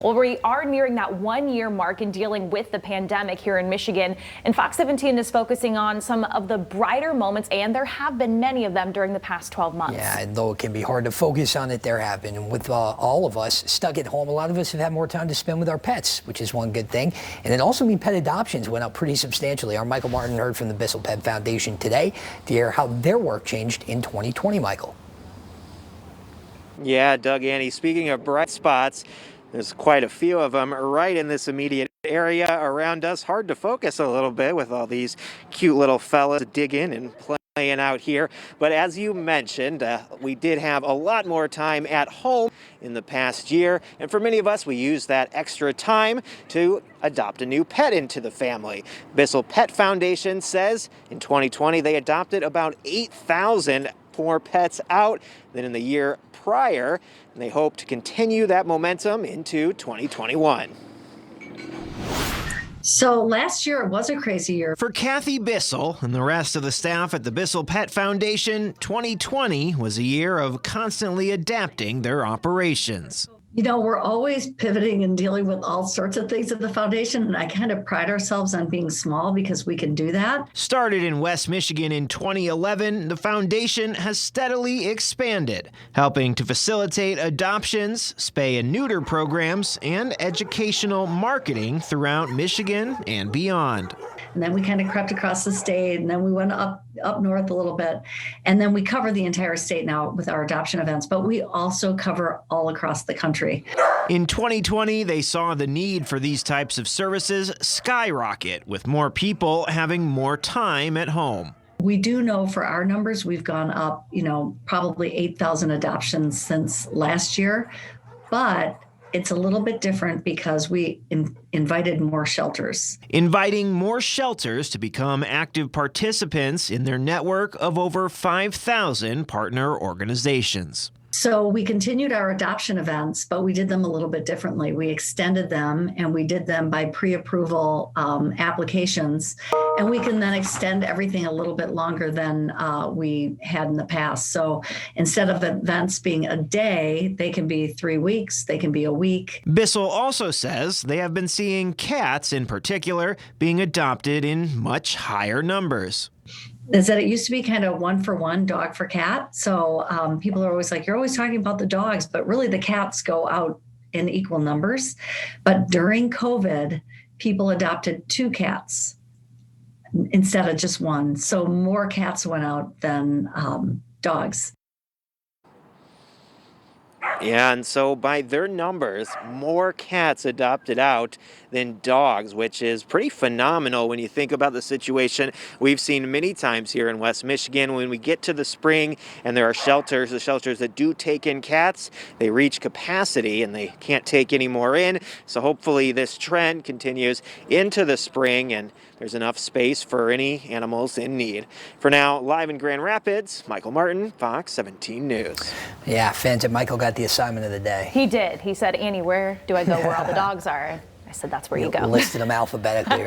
Well, we are nearing that 1-year mark in dealing with the pandemic here in Michigan, and Fox 17 is focusing on some of the brighter moments, and there have been many of them during the past 12 months. Yeah, and though it can be hard to focus on it, there have been. And with all of us stuck at home, a lot of us have had more time to spend with our pets, which is one good thing. And it also means pet adoptions went up pretty substantially. Our Michael Martin heard from the Bissell Pet Foundation today to hear how their work changed in 2020, Michael. Yeah, Doug, Annie, speaking of bright spots, there's quite a few of them right in this immediate area around us. Hard to focus a little bit with all these cute little fellas digging and playing out here. But as you mentioned, we did have a lot more time at home in the past year. And for many of us, we used that extra time to adopt a new pet into the family. Bissell Pet Foundation says in 2020, they adopted about 8,000 more pets out than in the year prior, and they hope to continue that momentum into 2021. So last year was a crazy year. For Kathy Bissell and the rest of the staff at the Bissell Pet Foundation, 2020 was a year of constantly adapting their operations. You know, we're always pivoting and dealing with all sorts of things at the foundation, and I kind of pride ourselves on being small because we can do that. Started in West Michigan in 2011, the foundation has steadily expanded, helping to facilitate adoptions, spay and neuter programs, and educational marketing throughout Michigan and beyond. And then we kind of crept across the state, and then we went up north a little bit. And then we cover the entire state now with our adoption events, but we also cover all across the country. In 2020, they saw the need for these types of services skyrocket, with more people having more time at home. We do know for our numbers, we've gone up, probably 8,000 adoptions since last year, but it's a little bit different because we invited more shelters. Inviting more shelters to become active participants in their network of over 5,000 partner organizations. So we continued our adoption events, but we did them a little bit differently. We extended them, and we did them by pre-approval applications. And we can then extend everything a little bit longer than we had in the past. So instead of events being a day, they can be 3 weeks, they can be a week. Bissell also says they have been seeing cats in particular being adopted in much higher numbers. Is that it used to be kind of 1 for 1, dog for cat. So people are always like, you're always talking about the dogs, but really the cats go out in equal numbers. But during COVID, people adopted 2 cats instead of just 1. So more cats went out than dogs. Yeah, and so by their numbers, more cats adopted out than dogs, which is pretty phenomenal when you think about the situation we've seen many times here in West Michigan. When we get to the spring and there are shelters, the shelters that do take in cats, they reach capacity and they can't take any more in. So hopefully this trend continues into the spring and there's enough space for any animals in need. For now, live in Grand Rapids, Michael Martin, Fox 17 News. Yeah, fans at Michael got the assignment of the day. He did. He said, Annie, where do I go where all the dogs are? I said, that's where you go. Listed them alphabetically.